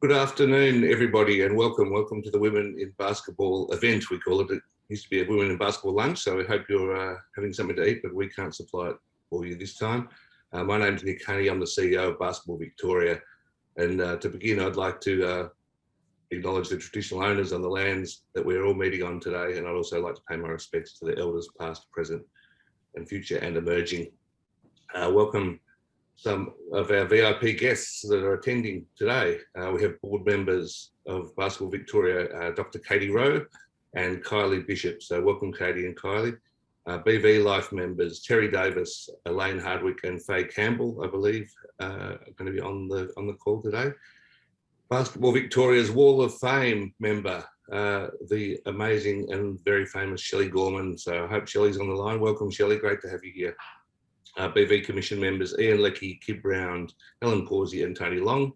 Good afternoon, everybody, and welcome to the Women in Basketball event. We call it. It used to be a Women in Basketball lunch, so I hope you're having something to eat, but we can't supply it for you this time. My name's Nick Honey. I'm the CEO of Basketball Victoria, and to begin, I'd like to acknowledge the traditional owners on the lands that we're all meeting on today, and I'd also like to pay my respects to the elders past, present, and future and emerging. Welcome some of our VIP guests that are attending today. We have board members of Basketball Victoria, Dr. Katie Rowe and Kylie Bishop. So welcome Katie and Kylie. BV Life members, Terry Davis, Elaine Hardwick and Faye Campbell, I believe, are going to be on the call today. Basketball Victoria's Wall of Fame member, the amazing and very famous Shelley Gorman. So I hope Shelley's on the line. Welcome Shelley, great to have you here. BV Commission members Ian Leckie, Kib Brown, Helen Pawsey and Tony Long.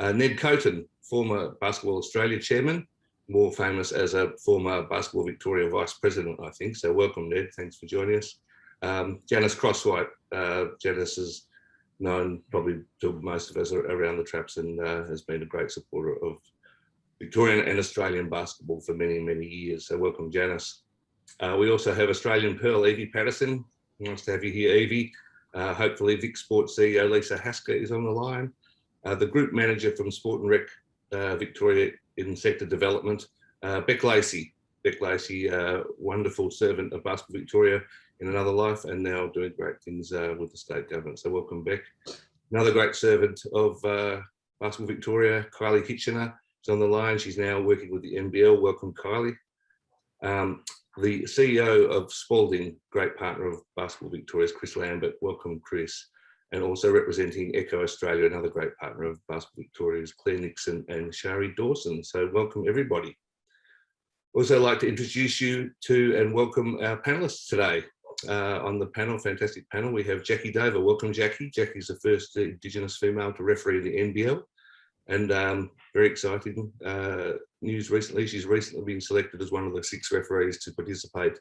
Ned Coton, former Basketball Australia chairman, more famous as a former Basketball Victoria vice president, I think. So welcome Ned, thanks for joining us. Janice Crosswhite, Janice is known probably to most of us around the traps and has been a great supporter of Victorian and Australian basketball for many, many years. So welcome Janice. We also have Australian Pearl, Evie Patterson. Nice to have you here, Evie. Hopefully Vic Sports CEO Lisa Hasker is on the line. The group manager from Sport and Rec Victoria in sector development, Beck Lacey. Beck Lacey, wonderful servant of Basketball Victoria in another life and now doing great things with the state government. So welcome Beck. Another great servant of Basketball Victoria, Kylie Kitchener is on the line. She's now working with the NBL. Welcome Kylie. The CEO of Spalding, great partner of Basketball Victoria's Chris Lambert. Welcome, Chris. And also representing Echo Australia, another great partner of Basketball Victoria's Claire Nixon and Shari Dawson. So welcome, everybody. Also like to introduce you to and welcome our panelists today. On the panel, fantastic panel, we have Jacqui Dover. Welcome, Jacqui. Jacqui's the first Indigenous female to referee the NBL. And very exciting news recently. She's recently been selected as one of the 6 referees to participate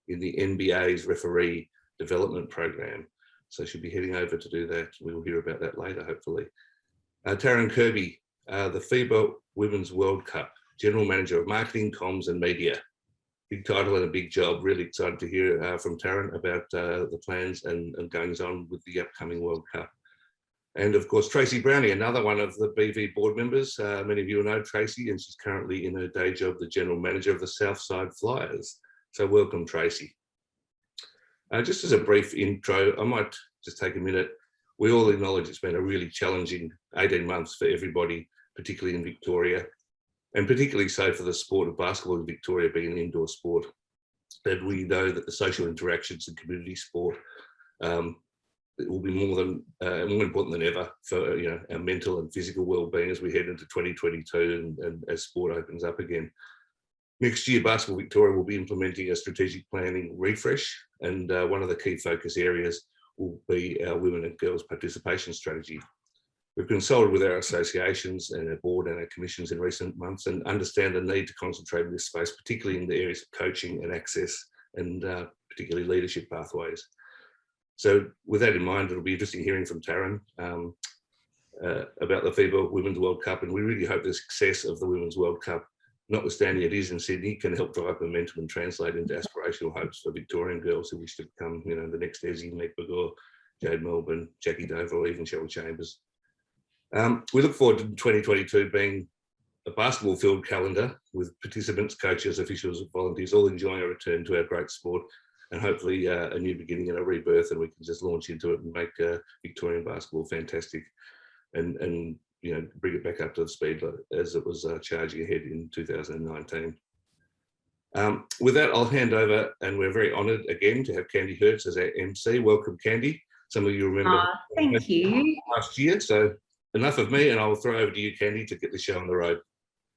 in the NBA's referee development program. So she'll be heading over to do that. We'll hear about that later, hopefully. Taryn Kirby, the FIBA Women's World Cup, General Manager of Marketing, Comms and Media. Big title and a big job. Really excited to hear from Taryn about the plans and goings on with the upcoming World Cup. And of course, Tracey Browning, another one of the BV board members. Many of you will know Tracey, and she's currently in her day job, the General Manager of the Southside Flyers. So welcome, Tracey. Just as a brief intro, I might just take a minute. We all acknowledge it's been a really challenging 18 months for everybody, particularly in Victoria, and particularly so for the sport of basketball in Victoria being an indoor sport. And we know that the social interactions and community sport it will be more important than ever for our mental and physical well-being as we head into 2022 and as sport opens up again. Next year, Basketball Victoria will be implementing a strategic planning refresh, and one of the key focus areas will be our women and girls participation strategy. We've consulted with our associations and our board and our commissions in recent months and understand the need to concentrate in this space, particularly in the areas of coaching and access and particularly leadership pathways. So with that in mind, it'll be interesting hearing from Taryn about the FIBA Women's World Cup, and we really hope the success of the Women's World Cup, notwithstanding it is in Sydney, can help drive momentum and translate into aspirational hopes for Victorian girls who wish to become, the next Ezzy, Meg Begor, Jade Melbourne, Jacqui Dover, or even Cheryl Chambers. We look forward to 2022 being a basketball-filled calendar with participants, coaches, officials, volunteers, all enjoying a return to our great sport, and hopefully a new beginning and a rebirth, and we can just launch into it and make Victorian basketball fantastic and bring it back up to the speed as it was charging ahead in 2019. With that, I'll hand over, and we're very honoured again to have Candy Hertz as our MC. Welcome, Candy. Some of you remember thank you. Last year, so enough of me, and I'll throw over to you, Candy, to get the show on the road.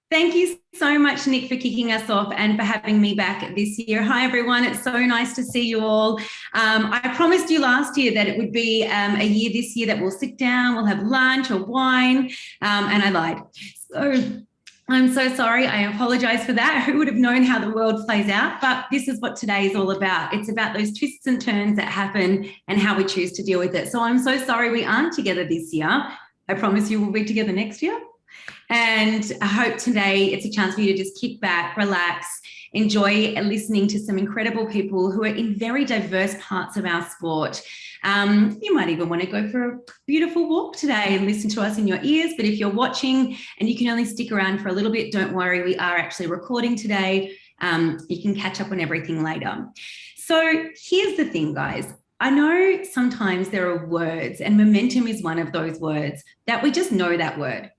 Thank you so much, Nick, for kicking us off and for having me back this year. Hi, everyone. It's so nice to see you all. I promised you last year that it would be a year this year that we'll sit down, we'll have lunch or wine, and I lied. So I'm so sorry. I apologise for that. Who would have known how the world plays out? But this is what today is all about. It's about those twists and turns that happen and how we choose to deal with it. So I'm so sorry we aren't together this year. I promise you we'll be together next year. And I hope today it's a chance for you to just kick back, relax, enjoy listening to some incredible people who are in very diverse parts of our sport. You might even want to go for a beautiful walk today and listen to us in your ears. But if you're watching and you can only stick around for a little bit, don't worry, we are actually recording today. You can catch up on everything later. So here's the thing, guys. I know sometimes there are words, and momentum is one of those words, that we just know that word.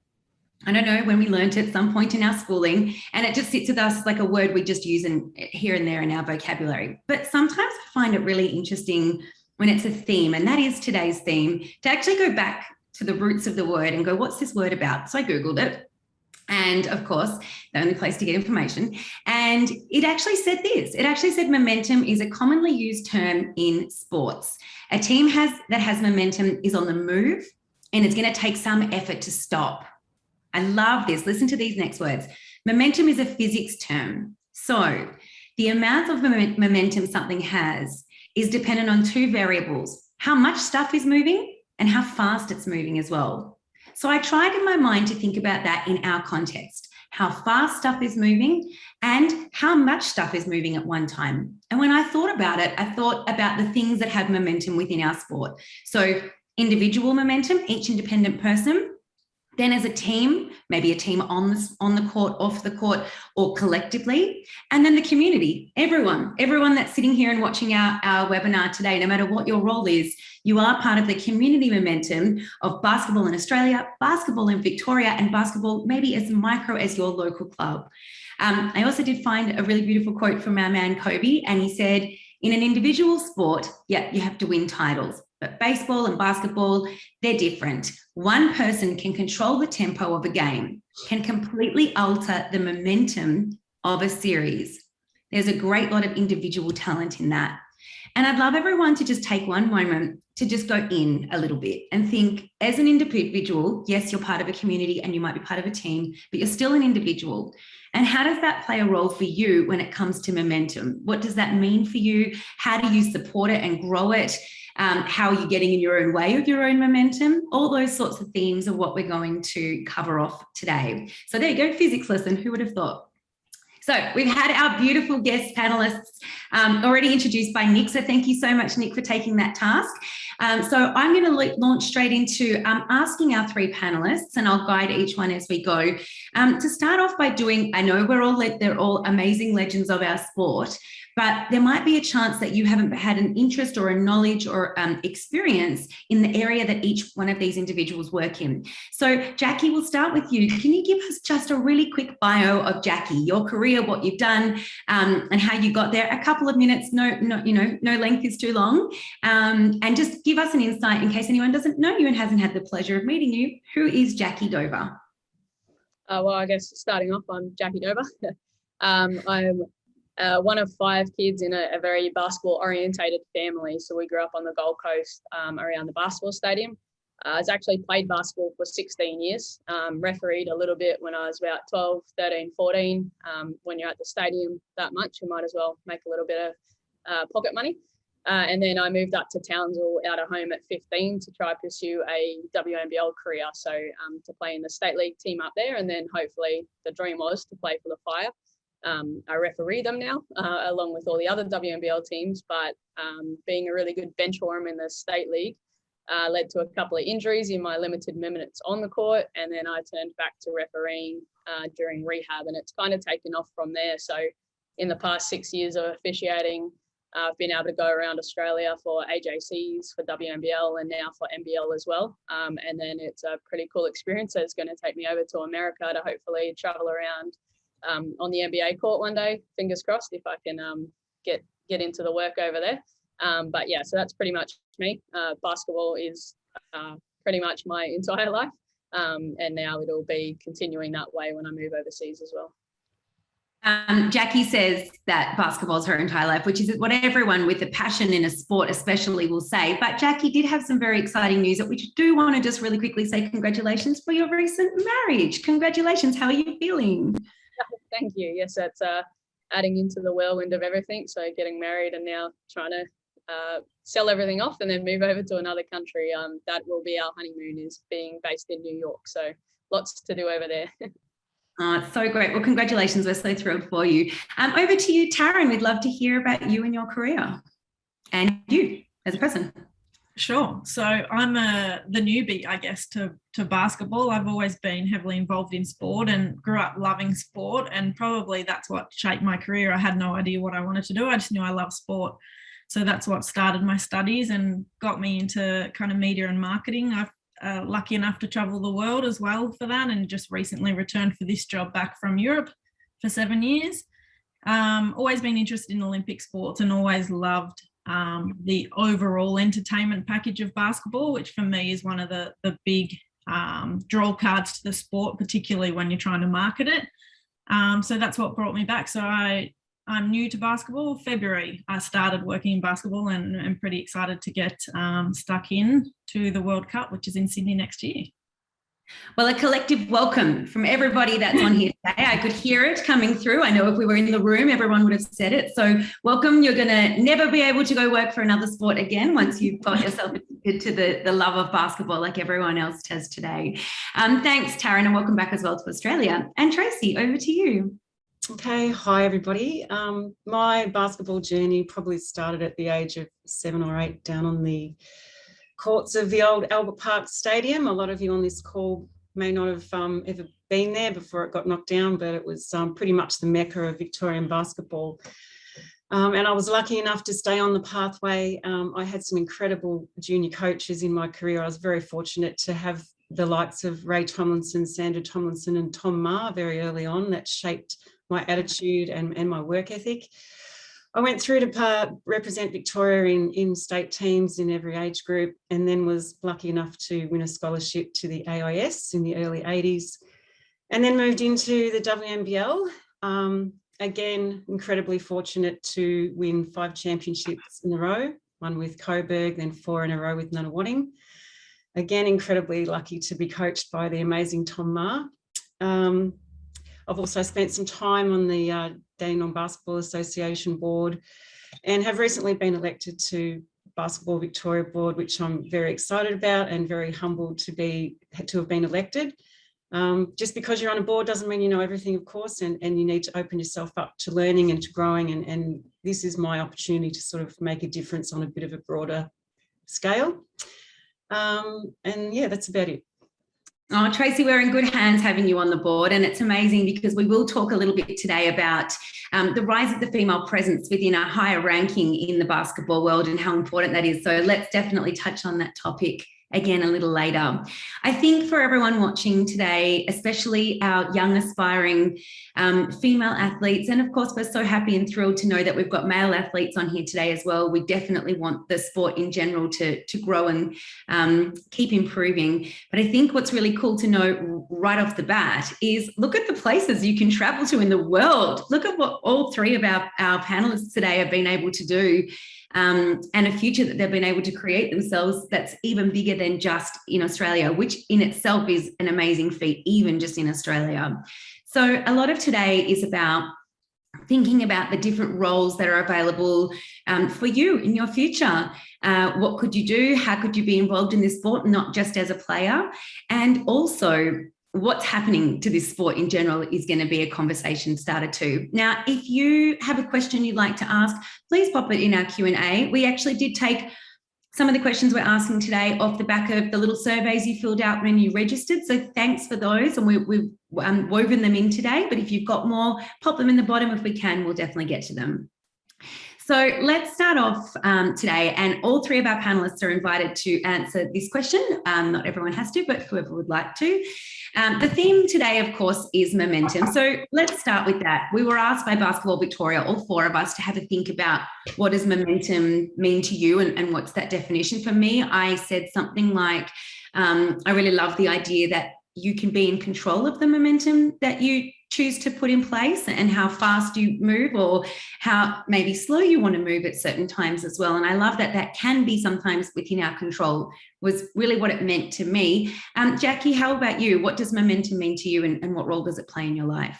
I don't know, when we learned it at some point in our schooling, and it just sits with us like a word we just use here and there in our vocabulary. But sometimes I find it really interesting when it's a theme, and that is today's theme, to actually go back to the roots of the word and go, what's this word about? So I Googled it. And of course, the only place to get information. And it actually said this. It actually said momentum is a commonly used term in sports. A team that has momentum is on the move, and it's going to take some effort to stop. I love this. Listen to these next words. Momentum is a physics term. So the amount of momentum something has is dependent on two variables: how much stuff is moving and how fast it's moving as well. So I tried in my mind to think about that in our context, how fast stuff is moving and how much stuff is moving at one time. And when I thought about it, I thought about the things that have momentum within our sport. So individual momentum, each independent person. Then as a team, maybe a team on the court, off the court, or collectively. And then the community, everyone that's sitting here and watching our webinar today, no matter what your role is, you are part of the community momentum of basketball in Australia, basketball in Victoria, and basketball maybe as micro as your local club. I also did find a really beautiful quote from our man Kobe, and he said, in an individual sport, yeah, you have to win titles. But baseball and basketball, they're different. One person can control the tempo of a game, can completely alter the momentum of a series. There's a great lot of individual talent in that. And I'd love everyone to just take one moment to just go in a little bit and think, as an individual, yes, you're part of a community and you might be part of a team, but you're still an individual. And how does that play a role for you when it comes to momentum? What does that mean for you? How do you support it and grow it? How are you getting in your own way of your own momentum? All those sorts of themes are what we're going to cover off today. So there you go, physics lesson. Who would have thought? So we've had our beautiful guest panelists already introduced by Nick. So thank you so much, Nick, for taking that task. So I'm going to launch straight into asking our three panelists, and I'll guide each one as we go. To start off by doing, I know they're all amazing legends of our sport, but there might be a chance that you haven't had an interest or a knowledge or experience in the area that each one of these individuals work in. So Jacqui, we'll start with you. Can you give us just a really quick bio of Jacqui, your career, what you've done, and how you got there? A couple of minutes, no length is too long, and just give us an insight in case anyone doesn't know you and hasn't had the pleasure of meeting you. Who is Jacqui Dover? Well, I guess starting off, I'm Jacqui Dover. I'm one of five kids in a very basketball orientated family. So we grew up on the Gold Coast around the basketball stadium. I actually played basketball for 16 years, refereed a little bit when I was about 12, 13, 14. When you're at the stadium that much, you might as well make a little bit of pocket money. And then I moved up to Townsville out of home at 15 to try to pursue a WNBL career. So to play in the state league team up there, and then hopefully the dream was to play for the Fire. I referee them now, along with all the other WNBL teams, but being a really good bench warmer in the state league led to a couple of injuries in my limited minutes on the court, and then I turned back to refereeing during rehab, and it's kind of taken off from there. So in the past 6 years of officiating, I've been able to go around Australia for AJCs, for WNBL, and now for NBL as well. And then it's a pretty cool experience. So it's going to take me over to America to hopefully travel around on the NBA court one day, fingers crossed, if I can get into the work over there. But yeah, so that's pretty much me. Basketball is pretty much my entire life. And now it'll be continuing that way when I move overseas as well. Jacqui says that basketball is her entire life, which is what everyone with a passion in a sport especially will say. But Jacqui did have some very exciting news that we do want to just really quickly say congratulations for your recent marriage. Congratulations. How are you feeling? Thank you. Yes, that's adding into the whirlwind of everything. So getting married and now trying to sell everything off and then move over to another country. That will be our honeymoon, is being based in New York. So lots to do over there. Oh, it's so great. Well, congratulations. We're so thrilled for you. Over to you, Taryn. We'd love to hear about you and your career and you as a person. Sure. So I'm the newbie, I guess, to basketball. I've always been heavily involved in sport and grew up loving sport, and probably that's what shaped my career. I had no idea what I wanted to do. I just knew I loved sport. So that's what started my studies and got me into kind of media and marketing. I've lucky enough to travel the world as well for that, and just recently returned for this job back from Europe for 7 years. Always been interested in Olympic sports and always loved the overall entertainment package of basketball, which for me is one of the big draw cards to the sport, particularly when you're trying to market it. So that's what brought me back. So I'm new to basketball. February, I started working in basketball, and I'm pretty excited to get stuck in to the World Cup, which is in Sydney next year. Well, a collective welcome from everybody that's on here today. I could hear it coming through. I know if we were in the room, everyone would have said it. So welcome. You're going to never be able to go work for another sport again once you've got yourself into the love of basketball like everyone else has today. Thanks, Taryn, and welcome back as well to Australia. And Tracey, over to you. Okay, hi everybody. My basketball journey probably started at the age of 7 or 8 down on the courts of the old Albert Park Stadium. A lot of you on this call may not have ever been there before it got knocked down, but it was pretty much the mecca of Victorian basketball. And I was lucky enough to stay on the pathway. I had some incredible junior coaches in my career. I was very fortunate to have the likes of Ray Tomlinson, Sandra Tomlinson and Tom Maher very early on. That shaped my attitude and my work ethic. I went through to represent Victoria in state teams in every age group, and then was lucky enough to win a scholarship to the AIS in the early 80s, and then moved into the WNBL. Again, incredibly fortunate to win 5 championships in a row, one with Coburg, then 4 in a row with Nunawading. Again, incredibly lucky to be coached by the amazing Tom Maher. I've also spent some time on the Dandenong Basketball Association board, and have recently been elected to Basketball Victoria board, which I'm very excited about and very humbled to have been elected. Just because you're on a board doesn't mean you know everything, of course, and you need to open yourself up to learning and to growing, and this is my opportunity to sort of make a difference on a bit of a broader scale. And yeah, that's about it. Oh, Tracey, we're in good hands having you on the board, and it's amazing because we will talk a little bit today about the rise of the female presence within a higher ranking in the basketball world and how important that is. So let's definitely touch on that topic again a little later. I think for everyone watching today, especially our young aspiring female athletes, and of course we're so happy and thrilled to know that we've got male athletes on here today as well. We definitely want the sport in general to grow and keep improving. But I think what's really cool to know right off the bat is look at the places you can travel to in the world. Look at what all 3 of our panelists today have been able to do. And a future that they've been able to create themselves that's even bigger than just in Australia, which in itself is an amazing feat, even just in Australia. So a lot of today is about thinking about the different roles that are available for you in your future. What could you do? How could you be involved in this sport, not just as a player? And also, what's happening to this sport in general is going to be a conversation starter too. Now, if you have a question you'd like to ask, please pop it in our Q&A. We actually did take some of the questions we're asking today off the back of the little surveys you filled out when you registered. So thanks for those, and we've woven them in today. But if you've got more, pop them in the bottom. If we can, we'll definitely get to them. So let's start off today, and all 3 of our panelists are invited to answer this question. Not everyone has to, but whoever would like to. The theme today, of course, is momentum. So let's start with that. We were asked by Basketball Victoria, all 4 of us, to have a think about what does momentum mean to you, and what's that definition. For me, I said something like, I really love the idea that you can be in control of the momentum that you choose to put in place, and how fast you move, or how maybe slow you want to move at certain times as well. And I love that that can be sometimes within our control, was really what it meant to me. Jacqui, how about you? What does momentum mean to you, and what role does it play in your life?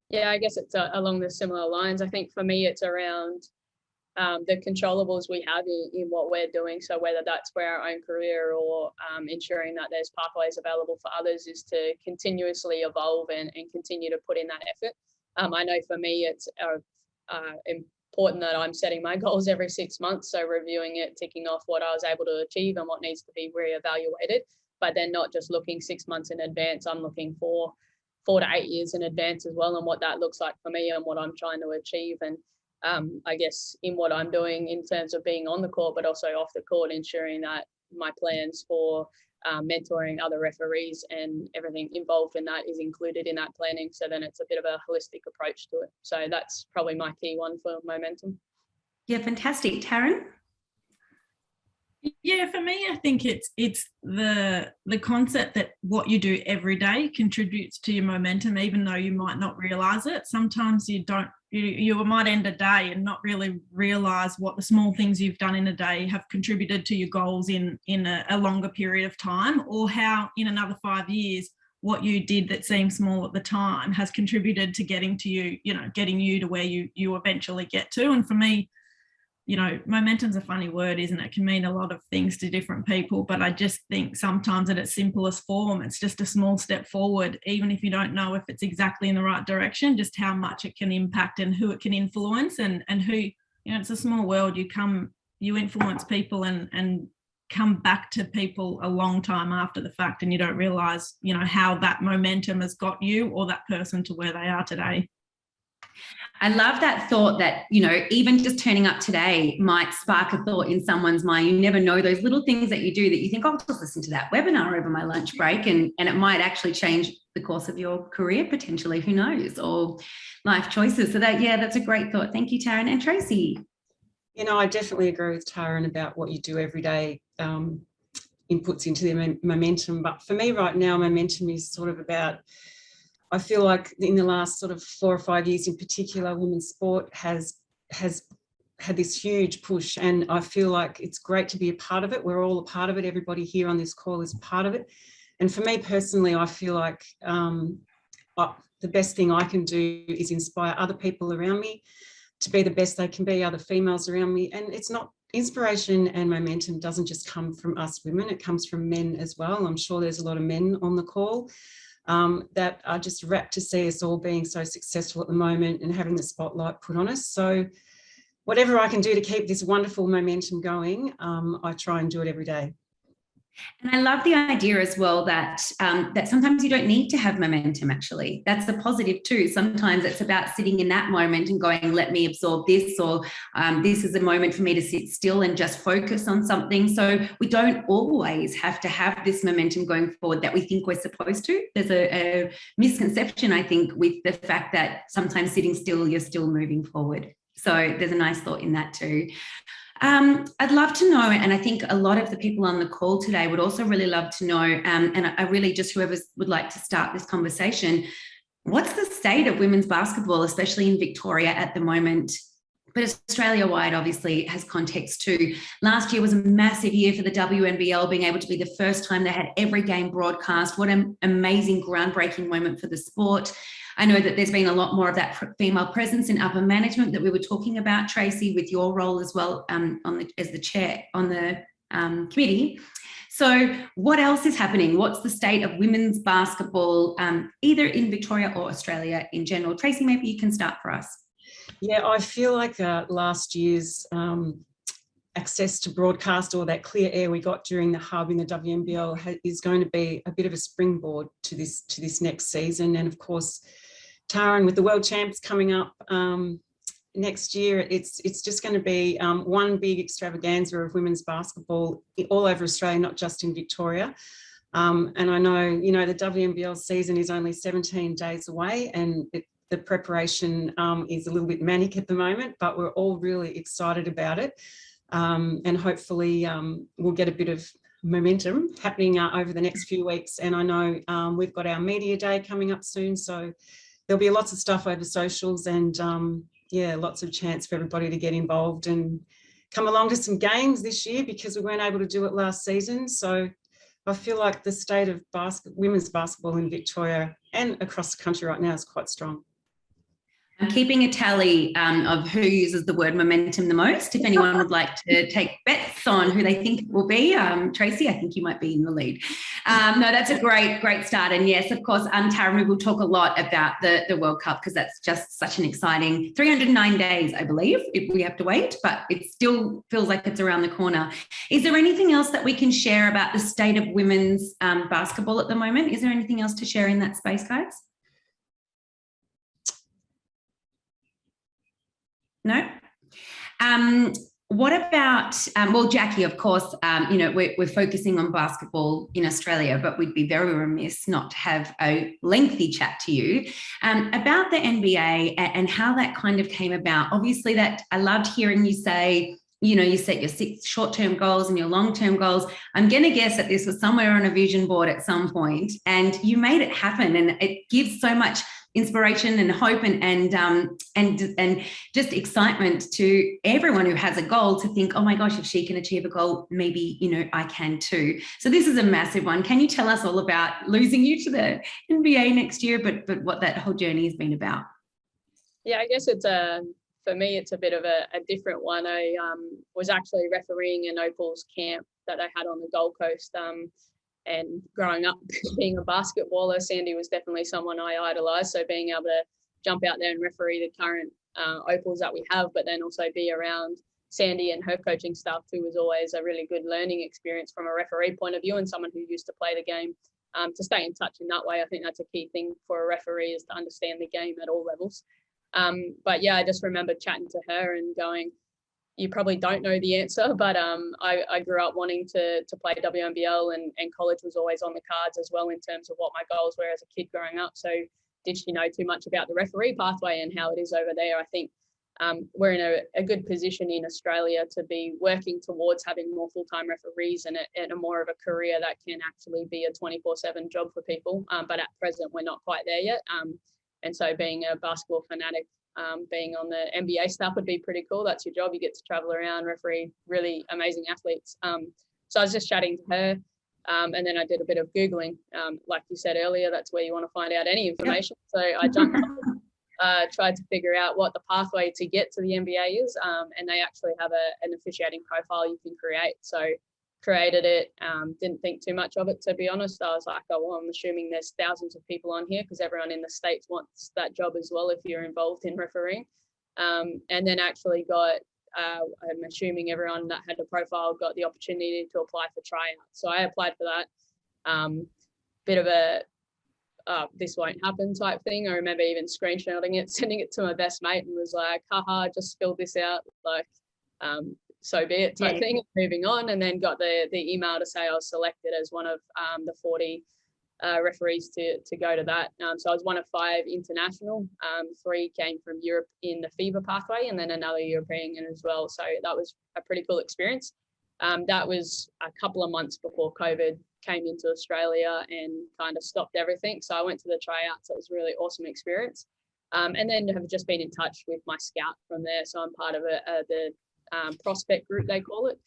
Yeah, I guess it's along the similar lines. I think for me, it's around the controllables we have in what we're doing. So whether that's for our own career or ensuring that there's pathways available for others, is to continuously evolve and continue to put in that effort. I know for me, it's important that I'm setting my goals every 6 months. So reviewing it, ticking off what I was able to achieve and what needs to be reevaluated, but then not just looking 6 months in advance. I'm looking for 4 to 8 years in advance as well, and what that looks like for me and what I'm trying to achieve. And I guess in what I'm doing in terms of being on the court, but also off the court, ensuring that my plans for mentoring other referees and everything involved in that is included in that planning. So then it's a bit of a holistic approach to it. So that's probably my key one for momentum. Yeah, fantastic. Taryn? Yeah, for me, I think it's the concept that what you do every day contributes to your momentum, even though you might not realize it. Sometimes you might end a day and not really realize what the small things you've done in a day have contributed to your goals in a longer period of time, or how in another 5 years what you did that seemed small at the time has contributed to getting you to where you eventually get to. And for me, momentum's a funny word, isn't it? It can mean a lot of things to different people, but I just think sometimes at its simplest form, it's just a small step forward, even if you don't know if it's exactly in the right direction, just how much it can impact and who it can influence, and who, it's a small world. You influence people and come back to people a long time after the fact, and you don't realize, how that momentum has got you or that person to where they are today. I love that thought that, even just turning up today might spark a thought in someone's mind. You never know those little things that you do that you think, I'll just listen to that webinar over my lunch break, and it might actually change the course of your career potentially, who knows, or life choices. So that's a great thought. Thank you, Taryn. And Tracey? I definitely agree with Taryn about what you do every day inputs into the momentum. But for me right now, momentum is sort of about, I feel like in the last sort of 4 or 5 years in particular, women's sport has had this huge push, and I feel like it's great to be a part of it. We're all a part of it. Everybody here on this call is part of it. And for me personally, I feel like the best thing I can do is inspire other people around me to be the best they can be, other females around me. And it's not, inspiration and momentum doesn't just come from us women, it comes from men as well. I'm sure there's a lot of men on the call that are just rapt to see us all being so successful at the moment and having the spotlight put on us. So whatever I can do to keep this wonderful momentum going, I try and do it every day. And I love the idea as well that sometimes you don't need to have momentum, actually. That's a positive too. Sometimes it's about sitting in that moment and going, let me absorb this, or this is a moment for me to sit still and just focus on something. So we don't always have to have this momentum going forward that we think we're supposed to. There's a misconception, I think, with the fact that sometimes sitting still, you're still moving forward. So there's a nice thought in that too. I'd love to know, and I think a lot of the people on the call today would also really love to know, and I really just, whoever would like to start this conversation, what's the state of women's basketball, especially in Victoria at the moment? But Australia-wide obviously has context too. Last year was a massive year for the WNBL, being able to be the first time they had every game broadcast. What an amazing, groundbreaking moment for the sport. I know that there's been a lot more of that female presence in upper management that we were talking about, Tracey, with your role as well as the chair on the committee. So what else is happening? What's the state of women's basketball, either in Victoria or Australia in general? Tracey, maybe you can start for us. Yeah, I feel like last year's access to broadcast, or that clear air we got during the hub in the WNBL, is going to be a bit of a springboard to this next season. And of course, Taryn, with the World Champs coming up next year, it's just going to be one big extravaganza of women's basketball all over Australia, not just in Victoria. And I know, the WNBL season is only 17 days away, and the preparation is a little bit manic at the moment, but we're all really excited about it. And hopefully we'll get a bit of momentum happening over the next few weeks. And I know we've got our media day coming up soon, so there'll be lots of stuff over socials, and lots of chance for everybody to get involved and come along to some games this year, because we weren't able to do it last season. So I feel like the state of women's basketball in Victoria and across the country right now is quite strong. keeping a tally of who uses the word momentum the most. If anyone would like to take bets on who they think it will be, Tracey, I think you might be in the lead. No, that's a great start. And yes, of course, Taryn, we will talk a lot about the World Cup, because that's just such an exciting 309 days, I believe, if we have to wait, but it still feels like it's around the corner. Is there anything else that we can share about the state of women's basketball at the moment? Is there anything else to share in that space, guys? No? What about, well, Jacqui, of course, you know, we're focusing on basketball in Australia, but we'd be very remiss not to have a lengthy chat to you about the NBA and how that kind of came about. Obviously, that I loved hearing you say, you know, you set your 6 short-term goals and your long-term goals. I'm going to guess that this was somewhere on a vision board at some point, and you made it happen. And it gives so much inspiration and hope and just excitement to everyone who has a goal to think, oh my gosh, if she can achieve a goal, maybe, you know, I can too. So this is a massive one. Can you tell us all about losing you to the NBA next year, but what that whole journey has been about? Yeah, I guess it's for me, it's a bit of a different one. I was actually refereeing an Opal's camp that I had on the Gold Coast. And growing up being a basketballer, Sandy was definitely someone I idolised. So being able to jump out there and referee the current Opals that we have, but then also be around Sandy and her coaching staff too, was always a really good learning experience from a referee point of view, and someone who used to play the game. To stay in touch in that way, I think that's a key thing for a referee, is to understand the game at all levels. But yeah, I just remember chatting to her and going, you probably don't know the answer, but I grew up wanting to play WNBL, and college was always on the cards as well in terms of what my goals were as a kid growing up. So did she know too much about the referee pathway and how it is over there? I think we're in a good position in Australia to be working towards having more full-time referees and a more of a career that can actually be a 24/7 job for people. But at present, we're not quite there yet. And so being a basketball fanatic, being on the NBA staff would be pretty cool. That's your job. You get to travel around, referee really amazing athletes. So I was just chatting to her, and then I did a bit of Googling. Like you said earlier, that's where you want to find out any information. So I jumped on, tried to figure out what the pathway to get to the NBA is, and they actually have an officiating profile you can create. So created it, didn't think too much of it, to be honest. I was like, oh, well, I'm assuming there's thousands of people on here, because everyone in the States wants that job as well if you're involved in refereeing. And then actually got, I'm assuming everyone that had a profile got the opportunity to apply for tryouts. So I applied for that. Bit of a this won't happen type thing. I remember even screenshotting it, sending it to my best mate, and was like, haha, just filled this out, like so be it type thing, moving on. And then got the email to say I was selected as one of the 40 referees to go to that. So I was one of 5 international. 3 came from Europe in the FIBA pathway, and then another European as well. So that was a pretty cool experience. That was a couple of months before COVID came into Australia and kind of stopped everything. So I went to the tryouts. It was a really awesome experience. And then have just been in touch with my scout from there. So I'm part of the prospect group, they call it.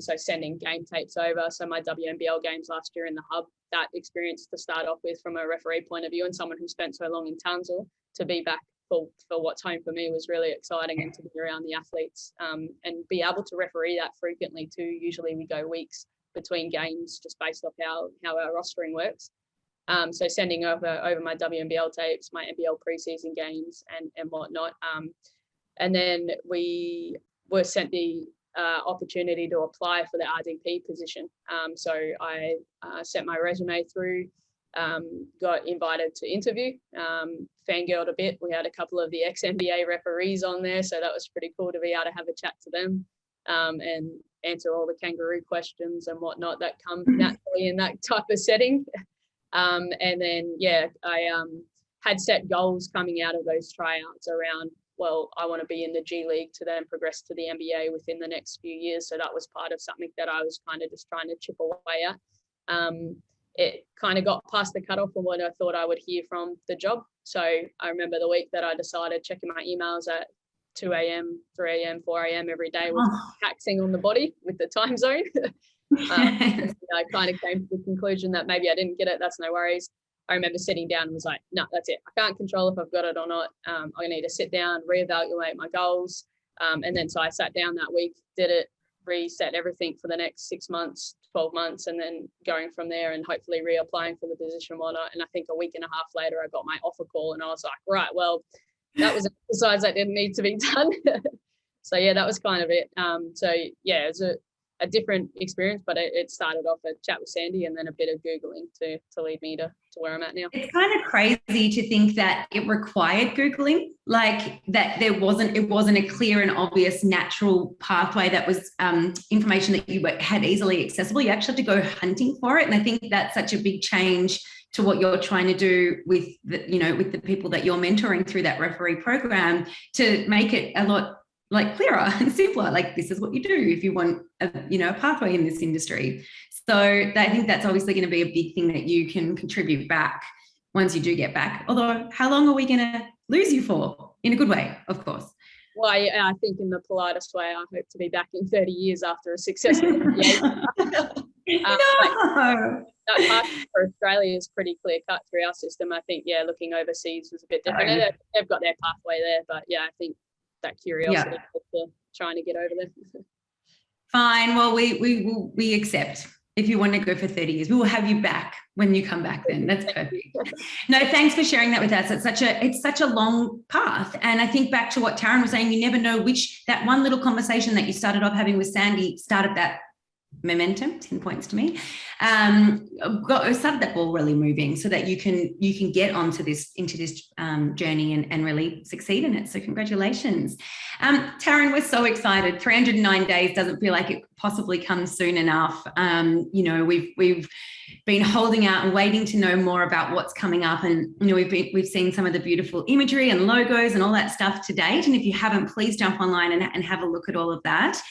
So sending game tapes over. So my WNBL games last year in the hub, that experience to start off with from a referee point of view, and someone who spent so long in Townsville, to be back for what's home for me was really exciting, and to be around the athletes and be able to referee that frequently too. Usually we go weeks between games just based off how our rostering works. So sending over my WNBL tapes, my NBL preseason games and whatnot. And then we were sent the opportunity to apply for the RDP position. So I sent my resume through, got invited to interview, fangirled a bit. We had a couple of the ex-NBA referees on there, so that was pretty cool to be able to have a chat to them and answer all the kangaroo questions and whatnot that come naturally in that type of setting. And then, yeah, I had set goals coming out of those tryouts around, well, I want to be in the G League to then progress to the NBA within the next few years. So that was part of something that I was kind of just trying to chip away at. It kind of got past the cutoff of what I thought I would hear from the job. So I remember the week that I decided, checking my emails at 2 a.m., 3 a.m., 4 a.m. every day was taxing on the body with the time zone. I kind of came to the conclusion that maybe I didn't get it. That's no worries. I remember sitting down and was like, no, that's it. I can't control if I've got it or not. I need to sit down, reevaluate my goals. And then so I sat down that week, did it, reset everything for the next 6 months, 12 months, and then going from there and hopefully reapplying for the position and whatnot. And I think a week and a half later, I got my offer call and I was like, right, well, that was an exercise that didn't need to be done. So yeah, that was kind of it. So yeah, it was a different experience, but it started off a chat with Sandy and then a bit of Googling to lead me to where I'm at now. It's kind of crazy to think that it required Googling, like that it wasn't a clear and obvious natural pathway that was information that you had easily accessible. You actually have to go hunting for it. And I think that's such a big change to what you're trying to do with with the people that you're mentoring through that referee program, to make it a lot like clearer and simpler. Like, this is what you do if you want a pathway in this industry. So I think that's obviously going to be a big thing that you can contribute back once you do get back. Although, how long are we going to lose you for? In a good way, of course. Well, I think in the politest way, I hope to be back in 30 years after a successful MBA. No. That market for Australia is pretty clear cut through our system. I think, looking overseas was a bit different. And they've got their pathway there, but I think that curiosity to trying to get over there. Fine. Well, we accept. If you want to go for 30 years, we will have you back when you come back then. That's perfect. No, thanks for sharing that with us. It's such a long path. And I think back to what Taryn was saying, you never know that one little conversation that you started off having with Sandy started that momentum, 10 points to me, started that ball really moving so that you can get into this journey and really succeed in it. So congratulations. Taryn, we're so excited. 309 days doesn't feel like it possibly comes soon enough. We've been holding out and waiting to know more about what's coming up, and we've seen some of the beautiful imagery and logos and all that stuff to date. And if you haven't, please jump online and have a look at all of that.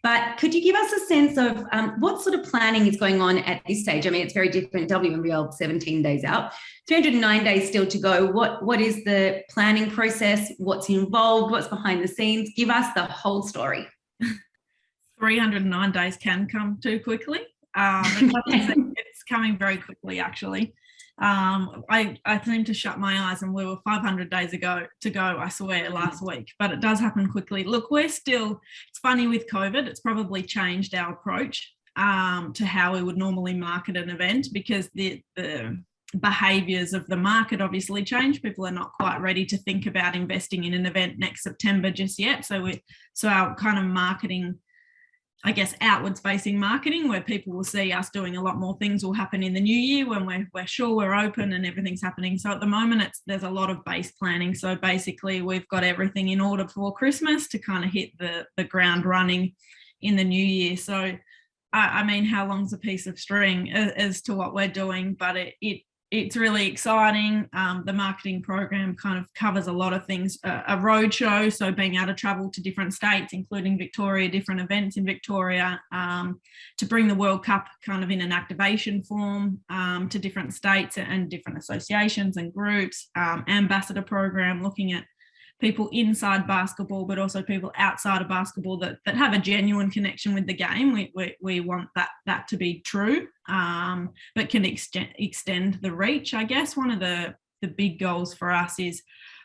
But could you give us a sense of what sort of planning is going on at this stage? I mean, it's very different. WNBL 17 days out, 309 days still to go. What is the planning process? What's involved? What's behind the scenes? Give us the whole story. 309 days can come too quickly. It's coming very quickly, actually. I seem to shut my eyes, and we were 500 days to go, I swear, last week, but it does happen quickly. Look, it's funny with COVID, it's probably changed our approach to how we would normally market an event, because the behaviours of the market obviously change. People are not quite ready to think about investing in an event next September just yet. So our kind of marketing, I guess, outwards facing marketing, where people will see us doing a lot more things, will happen in the new year when we're sure we're open and everything's happening. So at the moment there's a lot of base planning. So basically we've got everything in order for Christmas to kind of hit the ground running in the new year. So I mean, how long's a piece of string as to what we're doing, but it's really exciting. The marketing program kind of covers a lot of things. A road show, so being able to travel to different states, including Victoria, different events in Victoria, to bring the World Cup kind of in an activation form to different states and different associations and groups. Ambassador program, looking at people inside basketball, but also people outside of basketball that have a genuine connection with the game. We want that to be true, but can extend the reach. I guess one of the big goals for us is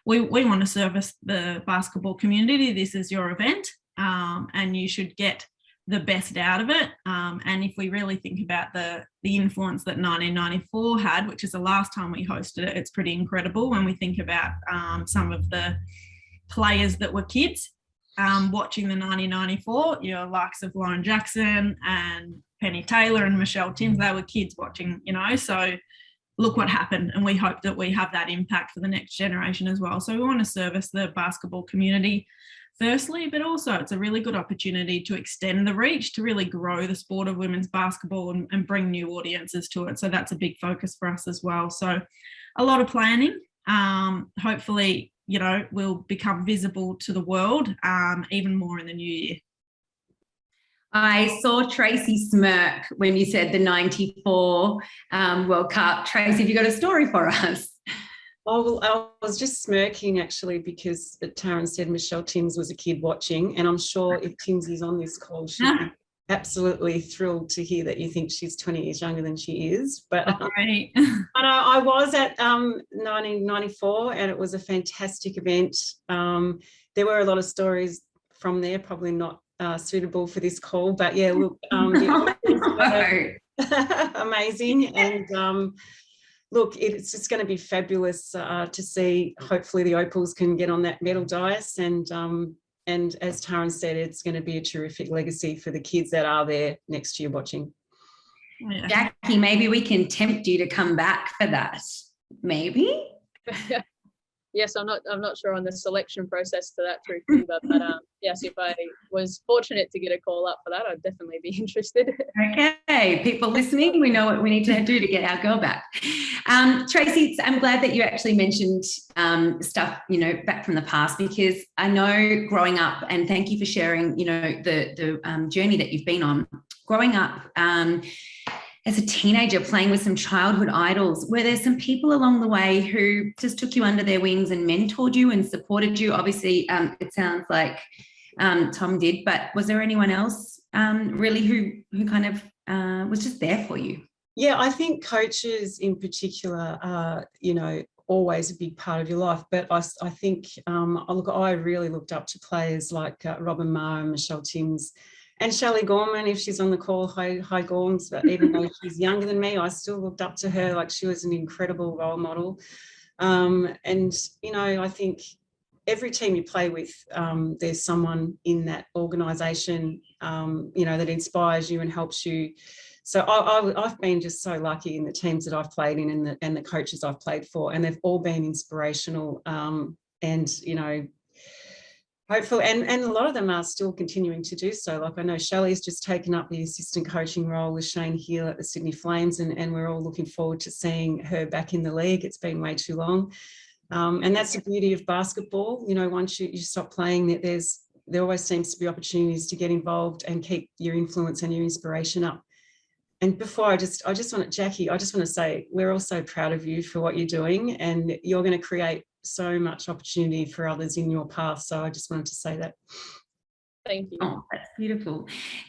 we want to service the basketball community. This is your event, and you should get the best out of it. And if we really think about the influence that 1994 had, which is the last time we hosted it, it's pretty incredible when we think about some of the players that were kids watching the 1994, your likes of Lauren Jackson and Penny Taylor and Michelle Timms, they were kids watching, so look what happened. And we hope that we have that impact for the next generation as well. So we want to service the basketball community firstly, but also it's a really good opportunity to extend the reach, to really grow the sport of women's basketball and bring new audiences to it. So that's a big focus for us as well. So a lot of planning. Hopefully, we'll become visible to the world even more in the new year. I saw Tracey smirk when you said the 94 World Cup. Tracey, have you got a story for us? Oh, well, I was just smirking actually because Taryn said Michelle Timms was a kid watching, and I'm sure if Timsy's on this call, she'd be absolutely thrilled to hear that you think she's 20 years younger than she is. But Right. I was at 1994, and it was a fantastic event. There were a lot of stories from there, probably not suitable for this call, but yeah, look, amazing. And look, it's just going to be fabulous to see. Hopefully the Opals can get on that medal dais, and as Taryn said, it's going to be a terrific legacy for the kids that are there next year watching. Yeah. Jacqui, maybe we can tempt you to come back for that. Maybe. Yes, I'm not sure on the selection process to that truth either, but yes, if I was fortunate to get a call up for that, I'd definitely be interested. Okay, people listening, we know what we need to do to get our girl back. Tracey, I'm glad that you actually mentioned stuff, back from the past, because I know growing up, and thank you for sharing, the journey that you've been on. Growing up, as a teenager, playing with some childhood idols, were there some people along the way who just took you under their wings and mentored you and supported you? Obviously, it sounds like Tom did, but was there anyone else really who kind of was just there for you? Yeah, I think coaches in particular are, always a big part of your life. But I think, I really looked up to players like Robin Marr and Michelle Timms, and Shelley Gorman, if she's on the call, hi Gorms, but even though she's younger than me, I still looked up to her. Like, she was an incredible role model. And, I think every team you play with, there's someone in that organisation, that inspires you and helps you. So I've been just so lucky in the teams that I've played in and the coaches I've played for, and they've all been inspirational, and, hopefully, and a lot of them are still continuing to do so. Like, I know Shelley's just taken up the assistant coaching role with Shane Heel at the Sydney Flames, and we're all looking forward to seeing her back in the league. It's been way too long. And that's the beauty of basketball. Once you stop playing, there always seems to be opportunities to get involved and keep your influence and your inspiration up. And before I just want to, Jacqui, I just want to say, we're all so proud of you for what you're doing, and you're going to create so much opportunity for others in your path. So I just wanted to say that. Thank you. Oh, that's beautiful.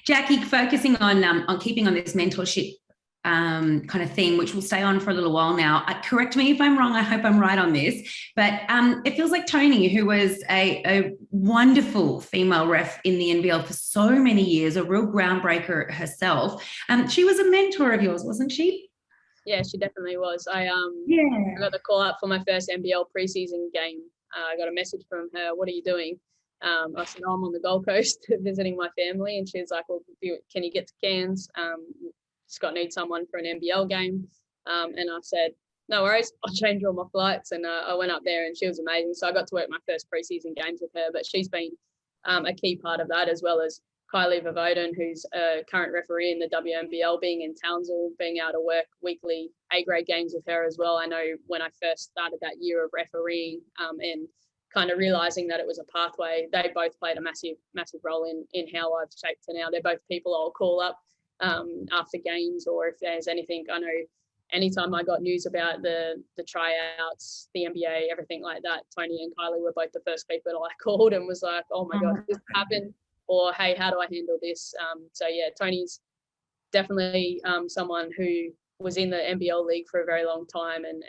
Jacqui, focusing on keeping on this mentorship kind of theme, which will stay on for a little while now. Correct me if I'm wrong. I hope I'm right on this, but it feels like Tony, who was a wonderful female ref in the NBL for so many years, a real groundbreaker herself. She was a mentor of yours, wasn't she? Yeah, she definitely was. I got the call up for my first NBL preseason game. I got a message from her, "What are you doing?" I said, "I'm on the Gold Coast visiting my family," and she was like, "Well, can you get to Cairns? Scott needs someone for an NBL game." And I said, "No worries, I'll change all my flights." And I went up there, and she was amazing. So I got to work my first preseason games with her, but she's been a key part of that, as well as Kylie Vivoden, who's a current referee in the WNBL, being in Townsville, being able to work weekly A-grade games with her as well. I know when I first started that year of refereeing, and kind of realising that it was a pathway, they both played a massive role in how I've shaped to now. They're both people I'll call up after games, or if there's anything. I know anytime I got news about the tryouts, the NBA, everything like that, Tony and Kylie were both the first people I called and was like, "Oh my God, this happened," or "Hey, how do I handle this?" So yeah, Tony's definitely someone who was in the NBL league for a very long time, and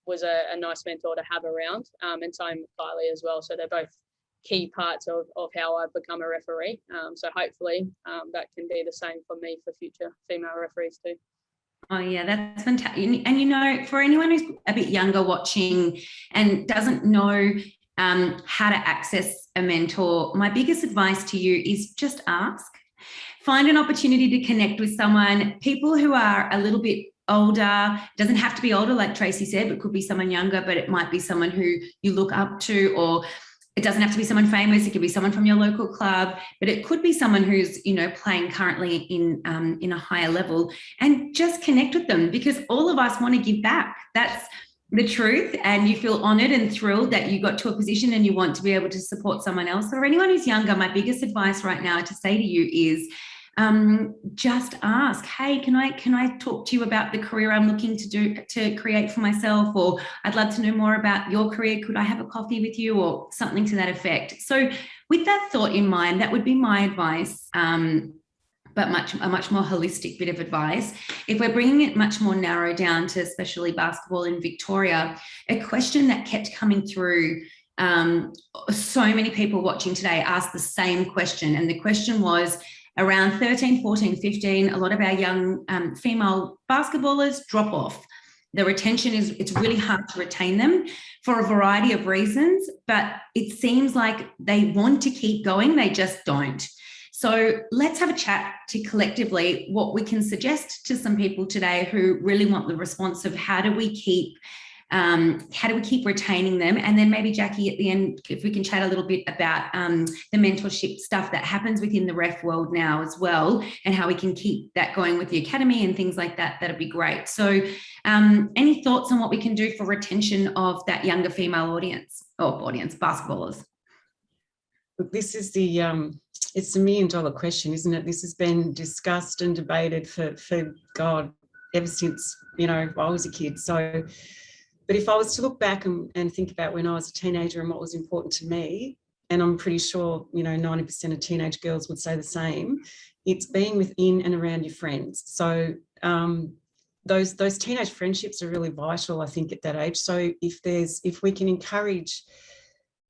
was a nice mentor to have around, and same with Kylie as well. So they're both key parts of how I've become a referee. So hopefully that can be the same for me for future female referees too. Oh yeah, that's fantastic. And for anyone who's a bit younger watching and doesn't know how to access a mentor, my biggest advice to you is just ask. Find an opportunity to connect with someone, people who are a little bit older. It doesn't have to be older, like Tracey said, but it could be someone younger, but it might be someone who you look up to, or it doesn't have to be someone famous. It could be someone from your local club, but it could be someone who's, playing currently in a higher level, and just connect with them, because all of us want to give back. That's the truth. And you feel honored and thrilled that you got to a position and you want to be able to support someone else. Or anyone who's younger, my biggest advice right now to say to you is, just ask, "Hey, can I talk to you about the career I'm looking to create for myself? Or I'd love to know more about your career. Could I have a coffee with you?" Or something to that effect. So with that thought in mind, that would be my advice but a much more holistic bit of advice. If we're bringing it much more narrow down to especially basketball in Victoria, a question that kept coming through, so many people watching today asked the same question. And the question was around 13, 14, 15, a lot of our young female basketballers drop off. The retention it's really hard to retain them for a variety of reasons, but it seems like they want to keep going, they just don't. So let's have a chat to collectively what we can suggest to some people today who really want the response of how do we keep retaining them? And then maybe Jacqui at the end, if we can chat a little bit about the mentorship stuff that happens within the ref world now as well, and how we can keep that going with the academy and things like that, that'd be great. So any thoughts on what we can do for retention of that younger female audience basketballers? Look, this is it's $1 million question, isn't it? This has been discussed and debated for God, ever since, I was a kid. So, but if I was to look back and think about when I was a teenager and what was important to me, and I'm pretty sure, 90% of teenage girls would say the same, it's being within and around your friends. So those teenage friendships are really vital, I think, at that age. So if we can encourage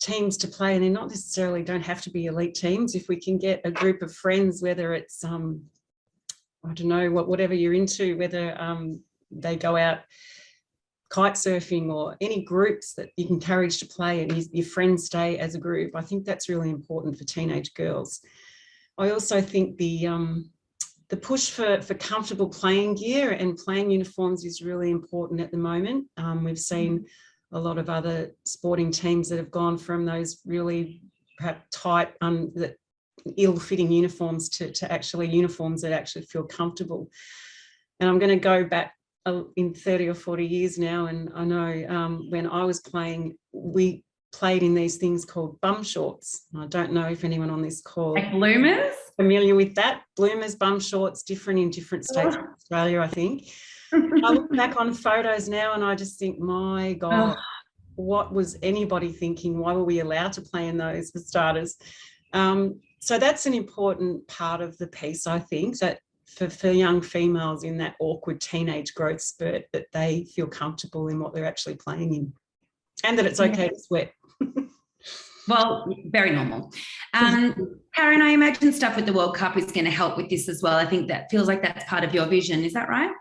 teams to play, and they not necessarily don't have to be elite teams, if we can get a group of friends, whether it's, I don't know, whatever you're into, whether they go out kite surfing or any groups that you can encourage to play and your friends stay as a group, I think that's really important for teenage girls. I also think the push for comfortable playing gear and playing uniforms is really important at the moment. We've seen a lot of other sporting teams that have gone from those really perhaps tight, ill-fitting uniforms to actually uniforms that actually feel comfortable. And I'm going to go back in 30 or 40 years now, and I know when I was playing, we played in these things called bum shorts. I don't know if anyone on this call like bloomers, familiar with that. Bloomers, bum shorts, different in different states of Australia, I think. I look back on photos now and I just think, my God, what was anybody thinking? Why were we allowed to play in those, for starters? So that's an important part of the piece, I think, that for young females in that awkward teenage growth spurt, that they feel comfortable in what they're actually playing in, and that it's okay to sweat. Well, very normal. Taryn, I imagine stuff with the World Cup is going to help with this as well. I think that feels like that's part of your vision. Is that right?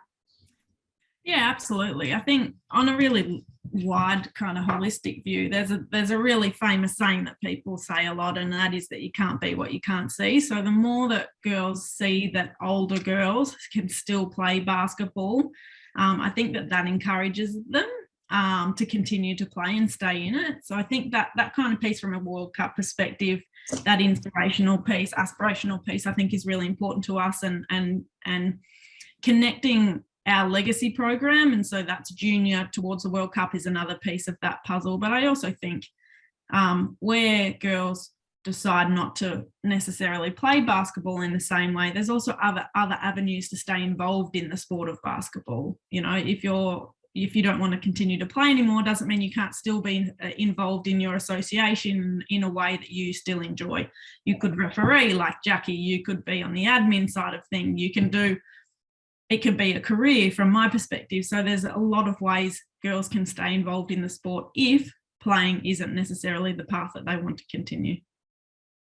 Yeah, absolutely. I think on a really wide kind of holistic view, there's a really famous saying that people say a lot, and that is that you can't be what you can't see. So the more that girls see that older girls can still play basketball, I think that encourages them to continue to play and stay in it. So I think that kind of piece from a World Cup perspective, that inspirational piece, aspirational piece, I think is really important to us, and connecting our legacy program, and so that's junior towards the World Cup is another piece of that puzzle. But I also think where girls decide not to necessarily play basketball in the same way, there's also other avenues to stay involved in the sport of basketball. If you don't want to continue to play anymore, doesn't mean you can't still be involved in your association in a way that you still enjoy. You could referee like Jacqui, you could be on the admin side of things, it could be a career from my perspective. So there's a lot of ways girls can stay involved in the sport if playing isn't necessarily the path that they want to continue.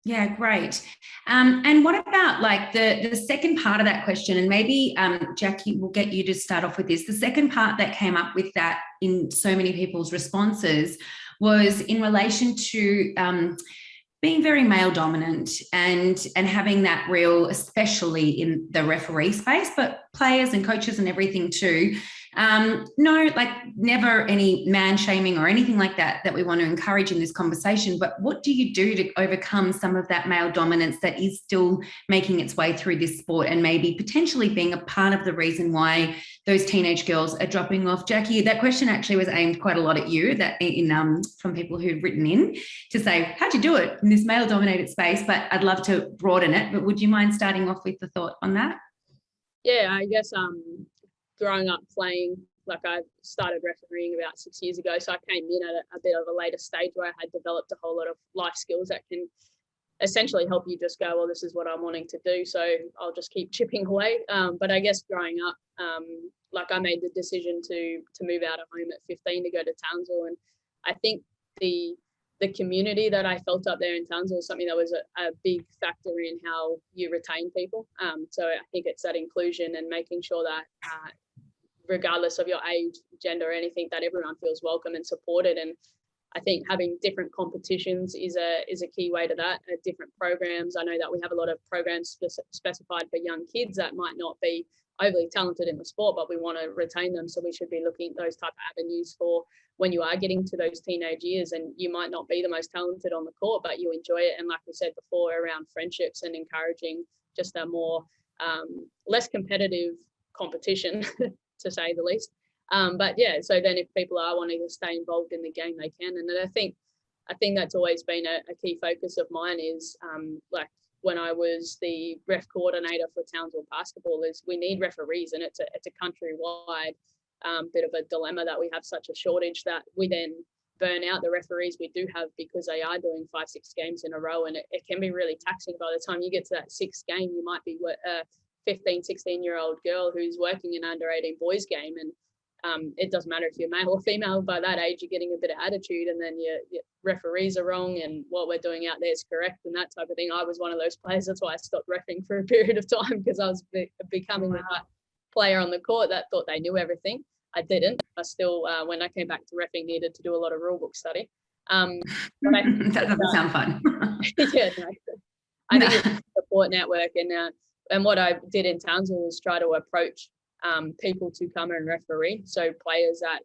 Yeah, great. And what about like the second part of that question? And maybe Jacqui, we'll get you to start off with this. The second part that came up with that in so many people's responses was in relation to being very male dominant and having that real, especially in the referee space, but players and coaches and everything too. No, like never any man shaming or anything like that we want to encourage in this conversation. But what do you do to overcome some of that male dominance that is still making its way through this sport and maybe potentially being a part of the reason why those teenage girls are dropping off? Jacqui, that question actually was aimed quite a lot at you, from people who'd written in to say, how'd you do it in this male dominated space? But I'd love to broaden it. But would you mind starting off with the thought on that? Yeah, I guess growing up playing, like I started refereeing about 6 years ago, so I came in at a bit of a later stage where I had developed a whole lot of life skills that can essentially help you just go, well, this is what I'm wanting to do, so I'll just keep chipping away. But I guess growing up, like I made the decision to move out of home at 15 to go to Townsville, and I think the community that I felt up there in Townsville was something that was a big factor in how you retain people. So I think it's that inclusion and making sure that regardless of your age, gender, or anything, that everyone feels welcome and supported. And I think having different competitions is a key way to that. Different programs. I know that we have a lot of programs specified for young kids that might not be overly talented in the sport, but we want to retain them. So we should be looking at those type of avenues for when you are getting to those teenage years, and you might not be the most talented on the court, but you enjoy it. And like we said before, around friendships and encouraging just a more less competitive competition, to say the least. But yeah, so then if people are wanting to stay involved in the game, they can. And I think that's always been a key focus of mine is like when I was the ref coordinator for Townsville basketball, is we need referees, and it's a countrywide bit of a dilemma that we have such a shortage that we then burn out the referees we do have because they are doing 5-6 games in a row, and it can be really taxing. By the time you get to that 6th game, you might be a 15, 16-year-old girl who's working in under 18 boys game, and it doesn't matter if you're male or female. By that age, you're getting a bit of attitude, and then your referees are wrong, and what we're doing out there is correct, and that type of thing. I was one of those players. That's why I stopped reffing for a period of time, because I was becoming the player on the court that thought they knew everything. I didn't. I still, when I came back to reffing, needed to do a lot of rule book study. That doesn't sound fun. Yeah, no. I think it's a support network, and what I did in Townsville was try to approach people to come and referee. So players that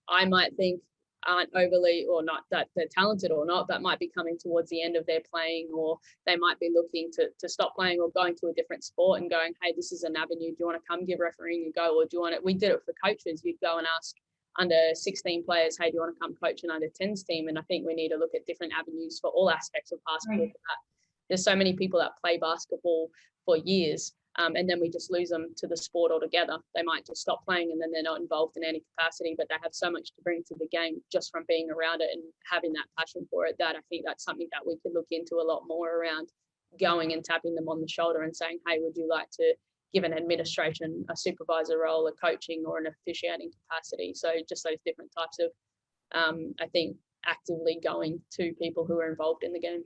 I might think aren't overly, or not that they're talented or not, but might be coming towards the end of their playing, or they might be looking to stop playing or going to a different sport and going, hey, this is an avenue. Do you want to come give refereeing a go? Or do you want it? We did it for coaches. You'd go and ask under 16 players, hey, do you want to come coach an under 10s team? And I think we need to look at different avenues for all aspects of basketball. Right. There's so many people that play basketball for years, and then we just lose them to the sport altogether. They might just stop playing, and then they're not involved in any capacity, but they have so much to bring to the game just from being around it and having that passion for it, that I think that's something that we could look into a lot more, around going and tapping them on the shoulder and saying, hey, would you like to give an administration, a supervisor role, a coaching, or an officiating capacity? So just those different types of, I think, actively going to people who are involved in the game.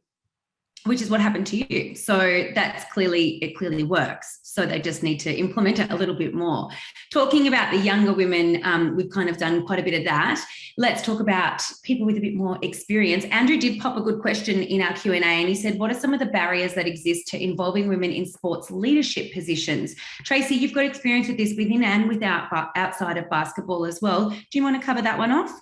Which is what happened to you. So it clearly works. So they just need to implement it a little bit more. Talking about the younger women, we've kind of done quite a bit of that. Let's talk about people with a bit more experience. Andrew did pop a good question in our Q&A, and he said, what are some of the barriers that exist to involving women in sports leadership positions? Tracey, you've got experience with this within and outside of basketball as well. Do you want to cover that one off?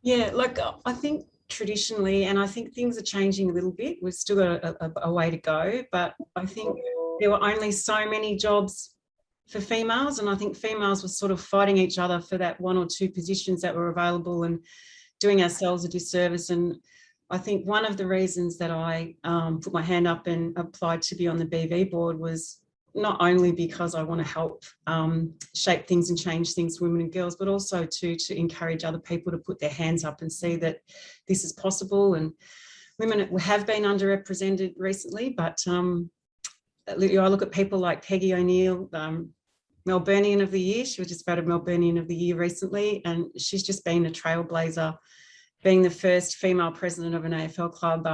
Yeah, look, I think traditionally, and I think things are changing a little bit. We've still got a way to go, but I think there were only so many jobs for females, and I think females were sort of fighting each other for that 1 or 2 positions that were available and doing ourselves a disservice. And I think one of the reasons that I put my hand up and applied to be on the BV board was not only because I want to help shape things and change things for women and girls, but also to encourage other people to put their hands up and see that this is possible. And women have been underrepresented recently, but I look at people like Peggy O'Neill, Melburnian of the Year. She was just voted Melburnian of the Year recently, and she's just been a trailblazer, being the first female president of an AFL club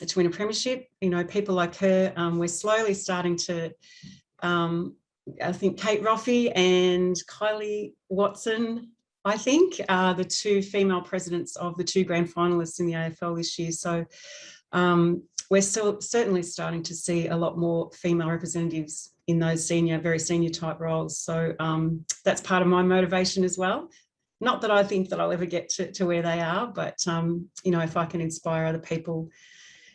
to win a premiership. You know, people like her, we're slowly starting to, I think Kate Roffey and Kylie Watson, I think, are the 2 female presidents of the 2 grand finalists in the AFL this year. So we're still certainly starting to see a lot more female representatives in those very senior type roles. So that's part of my motivation as well. Not that I think that I'll ever get to where they are, but, you know, if I can inspire other people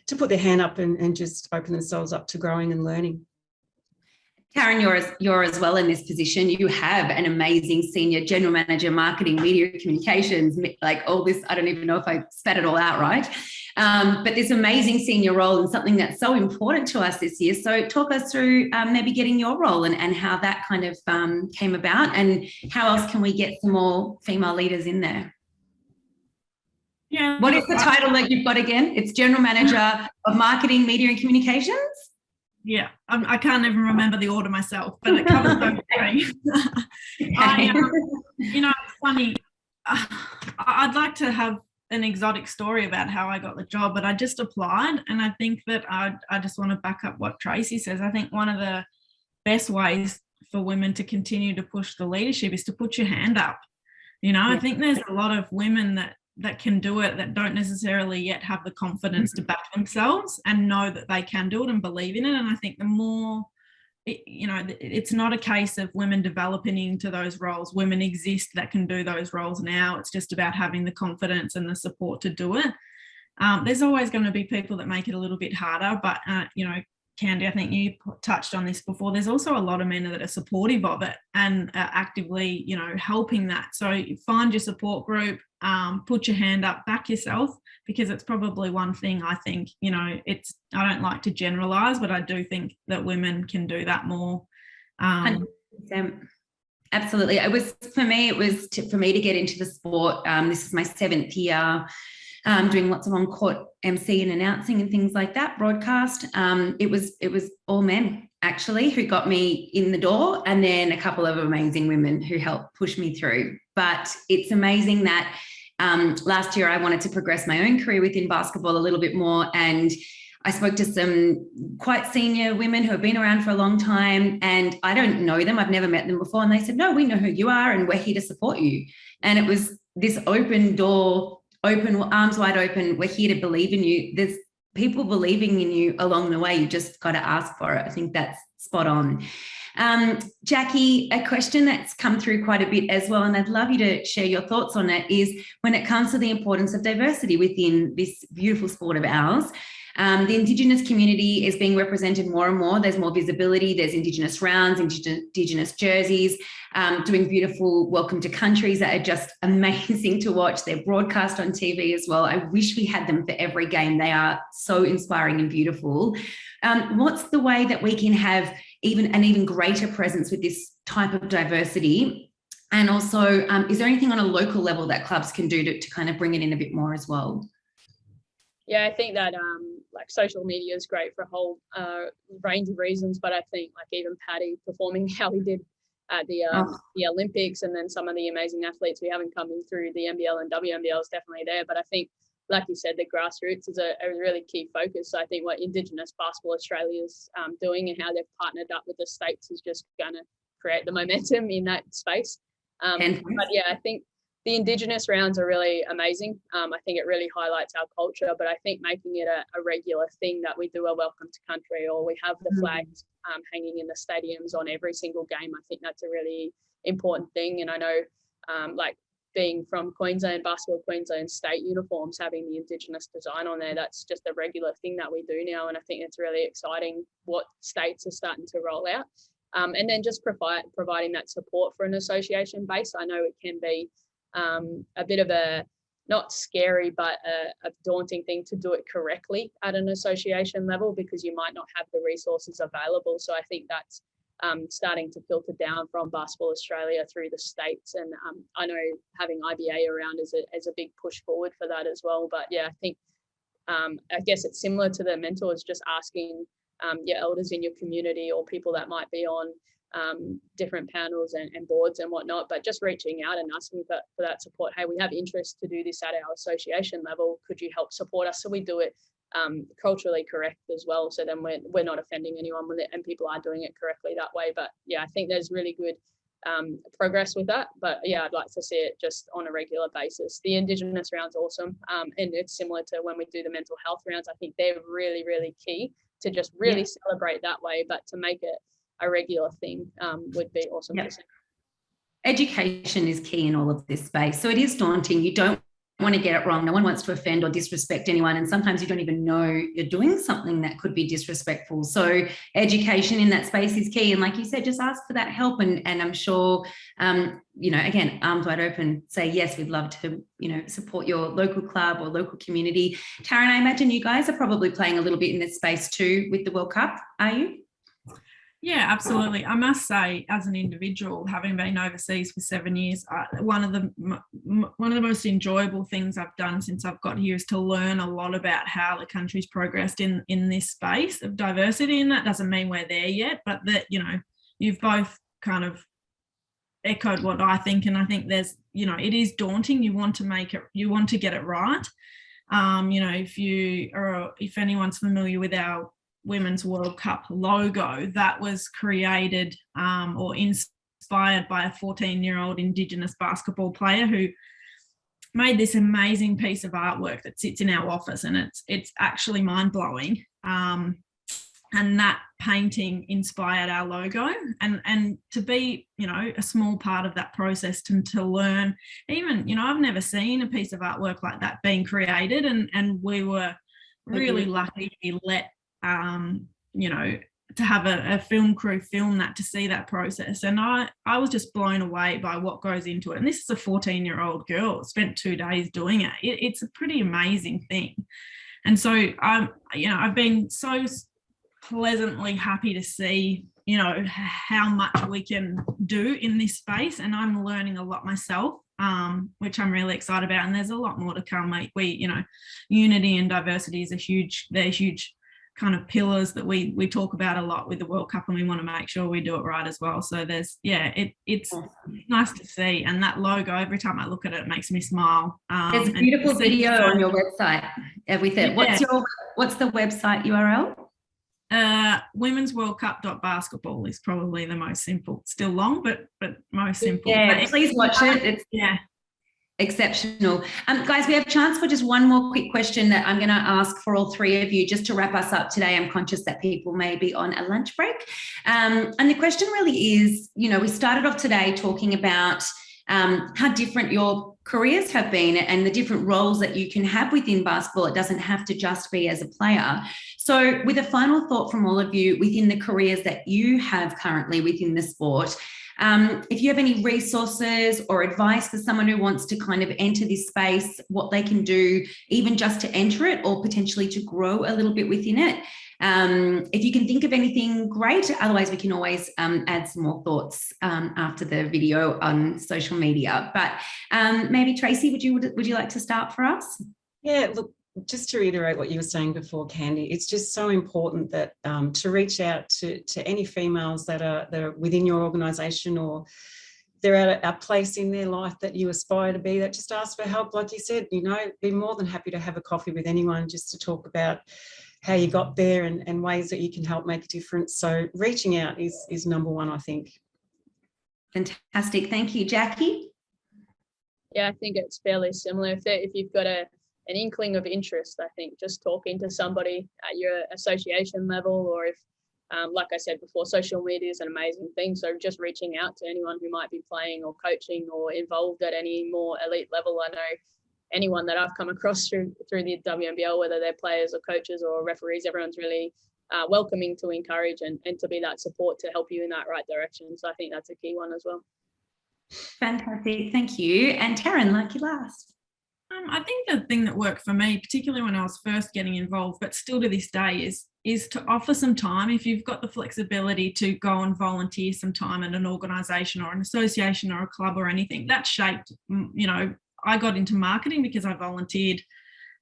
to put their hand up and just open themselves up to growing and learning. Taryn, you're as well in this position. You have an amazing senior general manager, marketing, media, communications, like all this. I don't even know if I spat it all out right. But this amazing senior role and something that's so important to us this year. So talk us through maybe getting your role and how that kind of came about, and how else can we get some more female leaders in there? Yeah. What is the title that you've got again? It's General Manager of Marketing, Media and Communications? Yeah, I can't even remember the order myself, but it covers those three. It's funny. I'd like to have an exotic story about how I got the job, but I just applied, and I think that I just want to back up what Tracey says. I think one of the best ways for women to continue to push the leadership is to put your hand up. I think there's a lot of women that can do it, that don't necessarily yet have the confidence to back themselves and know that they can do it and believe in it. And I think the more, it's not a case of women developing into those roles. Women exist that can do those roles now. It's just about having the confidence and the support to do it. There's always going to be people that make it a little bit harder, but, Candy, I think you touched on this before. There's also a lot of men that are supportive of it and actively, helping that. So find your support group, put your hand up, back yourself, because it's probably one thing I think, I don't like to generalize, but I do think that women can do that more. 100%. Absolutely. For me to get into the sport. This is my 7th year. Doing lots of on-court MC and announcing and things like that, broadcast. It was all men, actually, who got me in the door, and then a couple of amazing women who helped push me through. But it's amazing that last year I wanted to progress my own career within basketball a little bit more, and I spoke to some quite senior women who have been around for a long time, and I don't know them. I've never met them before. And they said, no, we know who you are and we're here to support you. And it was this open door, open, arms wide open. We're here to believe in you. There's people believing in you along the way. You just got to ask for it. I think that's spot on. Jacqui, a question that's come through quite a bit as well, and I'd love you to share your thoughts on it, is when it comes to the importance of diversity within this beautiful sport of ours. The Indigenous community is being represented more and more. There's more visibility. There's Indigenous rounds, Indigenous jerseys, doing beautiful welcome to countries that are just amazing to watch. They're broadcast on TV as well. I wish we had them for every game. They are so inspiring and beautiful. What's the way that we can have an even greater presence with this type of diversity? And also, is there anything on a local level that clubs can do to kind of bring it in a bit more as well? Yeah, I think that social media is great for a whole range of reasons, but I think even Paddy performing how he did at the Olympics, and then some of the amazing athletes we haven't coming through the NBL and WNBL is definitely there. But I think, like you said, the grassroots is a really key focus. So I think what Indigenous Basketball Australia is doing and how they've partnered up with the states is just going to create the momentum in that space. But yeah, I think the Indigenous rounds are really amazing. I think it really highlights our culture, but I think making it a regular thing that we do a welcome to country, or we have the flags hanging in the stadiums on every single game, I think that's a really important thing. And I know being from Queensland, Basketball Queensland state uniforms, having the Indigenous design on there, that's just a regular thing that we do now. And I think it's really exciting what states are starting to roll out. And then just providing that support for an association base. I know it can be a bit of a, not scary, but a daunting thing to do it correctly at an association level, because you might not have the resources available. So I think that's starting to filter down from Basketball Australia through the states. And I know having IBA around is a big push forward for that as well. But yeah, I think, I guess it's similar to the mentors, just asking your elders in your community or people that might be on different panels and boards and whatnot, but just reaching out and asking for that support. Hey, we have interest to do this at our association level. Could you help support us so we do it culturally correct as well? So then we're not offending anyone with it, and people are doing it correctly that way. But yeah, I think there's really good progress with that. But yeah, I'd like to see it just on a regular basis. The Indigenous round's awesome, and it's similar to when we do the mental health rounds. I think they're really, really key to just really celebrate that way, but to make it a regular thing would be awesome. Yep. Education is key in all of this space. So it is daunting. You don't want to get it wrong. No one wants to offend or disrespect anyone. And sometimes you don't even know you're doing something that could be disrespectful. So education in that space is key. And like you said, just ask for that help. And I'm sure, again, arms wide open, say, yes, we'd love to, support your local club or local community. Taryn, I imagine you guys are probably playing a little bit in this space too with the World Cup, are you? Yeah, absolutely. I must say, as an individual, having been overseas for 7 years, one of the most enjoyable things I've done since I've got here is to learn a lot about how the country's progressed in this space of diversity. And that doesn't mean we're there yet, but that, you know, you've both kind of echoed what I think. And I think there's, you know, it is daunting. You want to get it right. You know, if anyone's familiar with our Women's World Cup logo, that was created or inspired by a 14-year-old Indigenous basketball player who made this amazing piece of artwork that sits in our office, and it's actually mind-blowing. And that painting inspired our logo, and to be, you know, a small part of that process, to learn, even, you know, I've never seen a piece of artwork like that being created, and we were really lucky to be let you know, to have a film crew film that, to see that process. And I was just blown away by what goes into it. And this is a 14-year-old girl, spent 2 days doing it. It's a pretty amazing thing. And so you know, I've been so pleasantly happy to see, you know, how much we can do in this space. And I'm learning a lot myself, which I'm really excited about. And there's a lot more to come. We you know, unity and diversity is they're huge kind of pillars that we talk about a lot with the World Cup, and we want to make sure we do it right as well. So there's, yeah, it's nice to see. And that logo, every time I look at it, it makes me smile. There's a beautiful video on your website with it. Yeah. What's the website URL? womensworldcup.basketball is probably the most simple. Still long, but most simple. Yeah, but please watch it. It's exceptional. Guys, we have a chance for just one more quick question that I'm going to ask for all three of you, just to wrap us up today. I'm conscious that people may be on a lunch break. And the question really is, you know, we started off today talking about how different your careers have been and the different roles that you can have within basketball. It doesn't have to just be as a player. So with a final thought from all of you within the careers that you have currently within the sport, if you have any resources or advice for someone who wants to kind of enter this space, what they can do, even just to enter it or potentially to grow a little bit within it. If you can think of anything, great. Otherwise, we can always add some more thoughts after the video on social media. But maybe Tracey, would you like to start for us? Yeah, look, just to reiterate what you were saying before, Candy, it's just so important that to reach out to any females that are within your organisation, or they're at a place in their life that you aspire to be, that just ask for help. Like you said, you know, be more than happy to have a coffee with anyone just to talk about how you got there and ways that you can help make a difference. So reaching out is number one, I think. Fantastic. Thank you. Jacqui? Yeah, I think it's fairly similar. If you've got an inkling of interest, I think just talking to somebody at your association level, or if, like I said before, social media is an amazing thing. So just reaching out to anyone who might be playing or coaching or involved at any more elite level. I know anyone that I've come across through the WNBL, whether they're players or coaches or referees, everyone's really welcoming to encourage and to be that support to help you in that right direction. So I think that's a key one as well. Fantastic. Thank you. And Taryn, like you last. I think the thing that worked for me, particularly when I was first getting involved, but still to this day, is to offer some time. If you've got the flexibility to go and volunteer some time at an organisation or an association or a club or anything, that shaped, you know, I got into marketing because I volunteered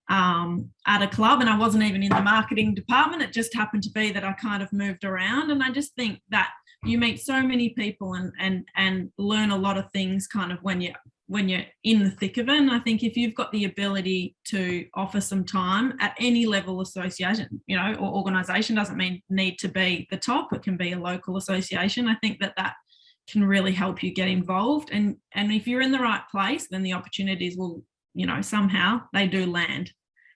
at a club, and I wasn't even in the marketing department. It just happened to be that I kind of moved around, and I just think that you meet so many people and learn a lot of things kind of when you're in the thick of it. And I think if you've got the ability to offer some time at any level association, you know, or organisation, doesn't need to be the top, it can be a local association. I think that can really help you get involved. And if you're in the right place, then the opportunities will, you know, somehow they do land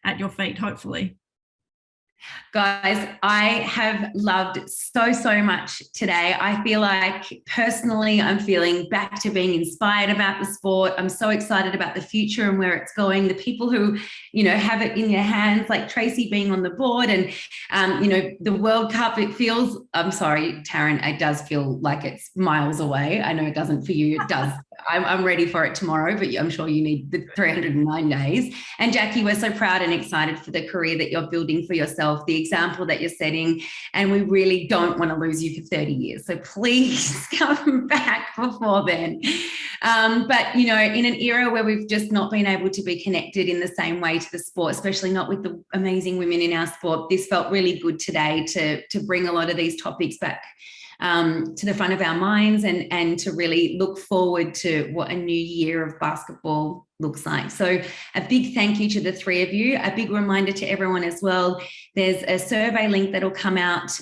at your feet, hopefully. Guys, I have loved so much today. I feel like personally I'm feeling back to being inspired about the sport. I'm so excited about the future and where it's going. The people who, you know, have it in their hands, like Tracey being on the board, and you know, the World Cup, it feels, I'm sorry, Taryn, it does feel like it's miles away. I know it doesn't for you, it does. I'm ready for it tomorrow, but I'm sure you need the 309 days. And Jacqui, we're so proud and excited for the career that you're building for yourself, the example that you're setting, and we really don't want to lose you for 30 years. So please come back before then. But, you know, in an era where we've just not been able to be connected in the same way to the sport, especially not with the amazing women in our sport, this felt really good today to bring a lot of these topics back to the front of our minds and to really look forward to what a new year of basketball looks like. So a big thank you to the three of you. A big reminder to everyone as well. There's a survey link that'll come out.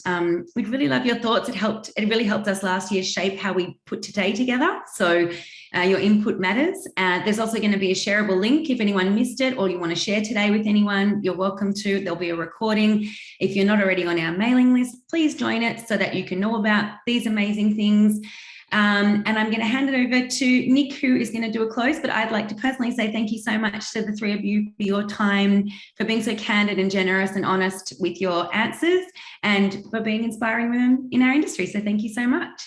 We'd really love your thoughts. It really helped us last year shape how we put today together. So your input matters. There's also going to be a shareable link. If anyone missed it or you want to share today with anyone, you're welcome to. There'll be a recording. If you're not already on our mailing list, please join it so that you can know about these amazing things. And I'm going to hand it over to Nick, who is going to do a close, but I'd like to personally say thank you so much to the three of you for your time, for being so candid and generous and honest with your answers, and for being inspiring women in our industry. So thank you so much.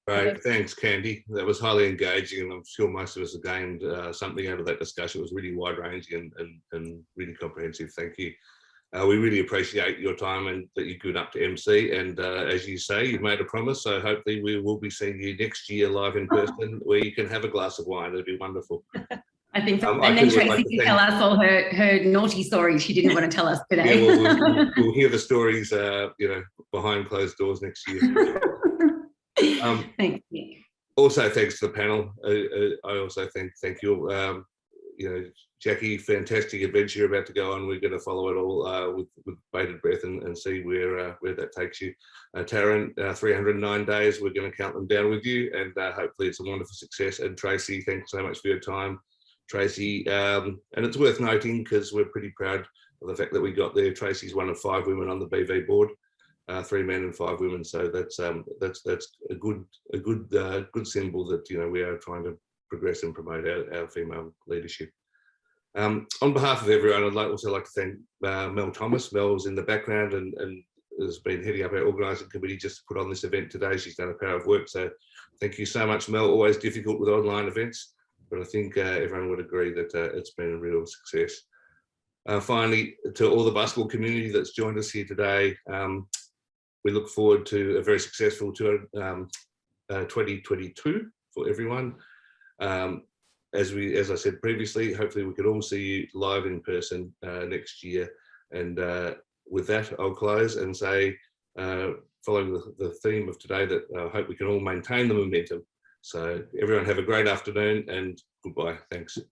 Right, thanks, Candy. That was highly engaging, and I'm sure most of us have gained something out of that discussion. It was really wide-ranging and really comprehensive. Thank you. We really appreciate your time and that you've given up to MC. And as you say, you've made a promise, so hopefully we will be seeing you next year live in person, where you can have a glass of wine. It'd be wonderful. I think so. And then Tracey can tell us all her naughty stories she didn't want to tell us today. Yeah, well, we'll hear the stories, you know, behind closed doors next year. Thank you. Also, thanks to the panel. I also thank you. You know, Jacqui, fantastic adventure you're about to go on. We're going to follow it all with bated breath and see where that takes you. Taryn, 309 days, we're going to count them down with you, and hopefully it's a wonderful success. And Tracey, thanks so much for your time. Tracey, and it's worth noting, because we're pretty proud of the fact that we got there. Tracey's one of 5 women on the BV board, 3 men and 5 women. So that's a good symbol that, you know, we are trying to progress and promote our female leadership. On behalf of everyone, I'd also like to thank Mel Thomas. Mel's in the background and has been heading up our organising committee just to put on this event today. She's done a power of work. So thank you so much, Mel. Always difficult with online events, but I think everyone would agree that it's been a real success. Finally, to all the basketball community that's joined us here today, we look forward to a very successful 2022 for everyone. As I said previously, hopefully we could all see you live in person next year. And with that, I'll close and say, following the theme of today, that I hope we can all maintain the momentum. So everyone have a great afternoon and goodbye. Thanks.